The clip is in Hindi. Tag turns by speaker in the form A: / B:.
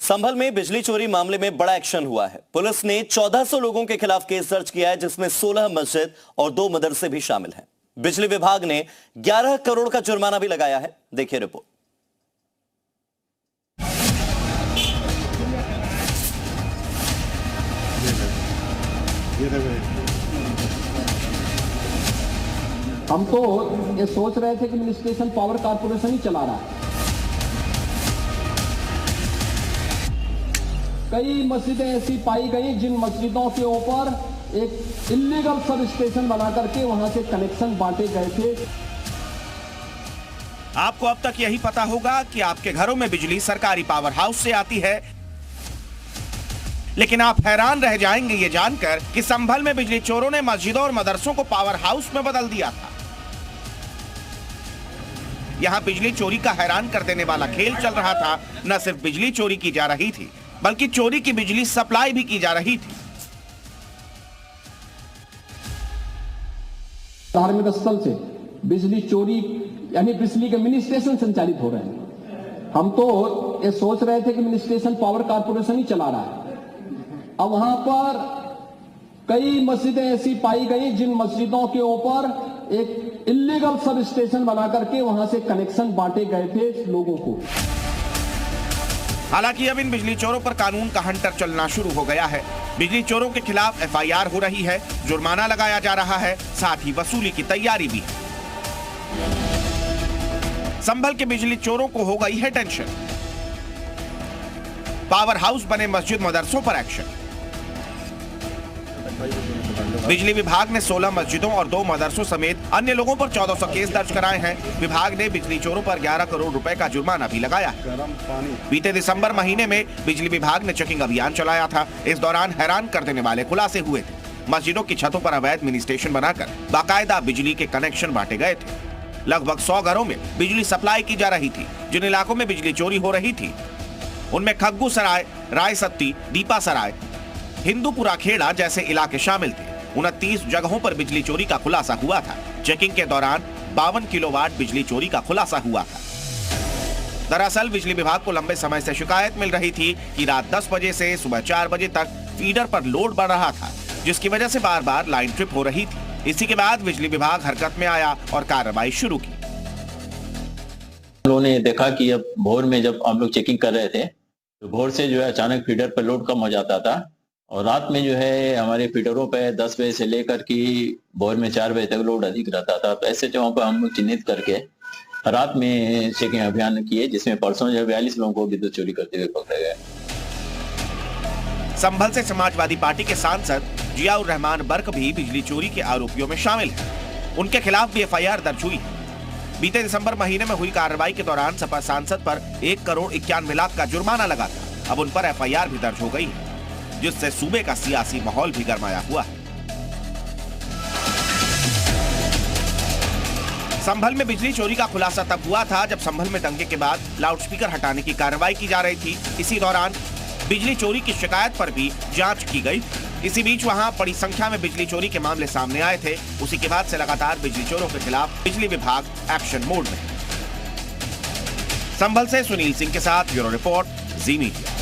A: संभल में बिजली चोरी मामले में बड़ा एक्शन हुआ है। पुलिस ने 1400 लोगों के खिलाफ केस दर्ज किया है, जिसमें 16 मस्जिद और 2 मदरसे भी शामिल हैं। बिजली विभाग ने 11 करोड़ का जुर्माना भी लगाया है। देखिए रिपोर्ट।
B: हम तो ये सोच रहे थे कि एडमिनिस्ट्रेशन पावर कारपोरेशन ही चला रहा है। कई मस्जिदें ऐसी पाई गई जिन मस्जिदों के ऊपर एक इल्लीगल सब स्टेशन बना करके वहां से कनेक्शन बांटे गए थे।
C: आपको अब तक यही पता होगा कि आपके घरों में बिजली सरकारी पावर हाउस से आती है, लेकिन आप हैरान रह जाएंगे ये जानकर कि संभल में बिजली चोरों ने मस्जिदों और मदरसों को पावर हाउस में बदल दिया था। यहां बिजली चोरी का हैरान कर देने वाला खेल चल रहा था। न सिर्फ बिजली चोरी की जा रही थी, बल्कि चोरी की बिजली सप्लाई भी की जा रही थी।
B: धार्मिक स्थल से बिजली चोरी यानी बिजली के मिनी स्टेशन संचालित हो रहे हैं। हम तो ये सोच रहे थे कि एडमिनिस्ट्रेशन पावर कारपोरेशन ही चला रहा है। अब वहां पर कई मस्जिदें ऐसी पाई गई जिन मस्जिदों के ऊपर एक इल्लीगल सब स्टेशन बना करके वहां से कनेक्शन बांटे गए थे लोगों को।
C: हालांकि अब इन बिजली चोरों पर कानून का हंटर चलना शुरू हो गया है। बिजली चोरों के खिलाफ एफआईआर हो रही है, जुर्माना लगाया जा रहा है, साथ ही वसूली की तैयारी भी है। संभल के बिजली चोरों को हो गई है टेंशन। पावर हाउस बने मस्जिद मदरसों पर एक्शन। बिजली विभाग ने 16 मस्जिदों और 2 मदरसों समेत अन्य लोगों पर 1400 केस दर्ज कराए हैं। विभाग ने बिजली चोरों पर 11 करोड़ रुपए का जुर्माना भी लगाया है। बीते दिसंबर महीने में बिजली विभाग ने चेकिंग अभियान चलाया था। इस दौरान हैरान कर देने वाले खुलासे हुए थे। मस्जिदों की छतों पर अवैध मिनी स्टेशन बनाकर बाकायदा बिजली के कनेक्शन बांटे गए थे। लगभग 100 घरों में बिजली सप्लाई की जा रही थी। जिन इलाकों में बिजली चोरी हो रही थी उनमें खग्गू सराय, राय सत्ती, दीपा सराय, हिंदूपुरा खेड़ा जैसे इलाके शामिल थे। 29 जगहों पर बिजली चोरी का खुलासा हुआ था। चेकिंग के दौरान 52 किलोवाट बिजली चोरी का खुलासा हुआ था। दरअसल बिजली विभाग को लंबे समय से शिकायत मिल रही थी कि रात 10 बजे से सुबह 4 बजे तक फीडर पर लोड बढ़ रहा था, जिसकी वजह से बार बार लाइन ट्रिप हो रही थी। इसी के बाद बिजली विभाग हरकत में आया और कार्रवाई शुरू की।
D: हम लोगों ने देखा कि अब भोर में जब हम लोग चेकिंग कर रहे थे तो भोर से जो है अचानक फीडर पर लोड कम हो जाता था, और रात में जो है हमारे फीडरों पे 10 बजे से लेकर कि भोर में 4 बजे तक लोड अधिक रहता था। तो ऐसे जगहों पर हम लोग चिन्हित करके रात में चेकिंग अभियान किए, जिसमें परसों जो 42 लोगों को विद्युत चोरी करते हुए पकड़े गए।
C: संभल से समाजवादी पार्टी के सांसद जियाउर रहमान बर्क भी बिजली चोरी के आरोपियों में शामिल हैं। उनके खिलाफ भी एफआईआर दर्ज हुई है। बीते दिसंबर महीने में हुई कार्रवाई के दौरान सपा सांसद पर 1 करोड़ 91 लाख का जुर्माना लगा था। अब उन पर एफआईआर भी दर्ज हो गई है, जिससे सूबे का सियासी माहौल भी गरमाया हुआ है। संभल में बिजली चोरी का खुलासा तब हुआ था जब संभल में दंगे के बाद लाउडस्पीकर हटाने की कार्रवाई की जा रही थी। इसी दौरान बिजली चोरी की शिकायत पर भी जांच की गई। इसी बीच वहां बड़ी संख्या में बिजली चोरी के मामले सामने आए थे। उसी के बाद से लगातार बिजली चोरों के खिलाफ बिजली विभाग एक्शन मोड में है। संभल से सुनील सिंह के साथ ब्यूरो रिपोर्ट, जी मीडिया।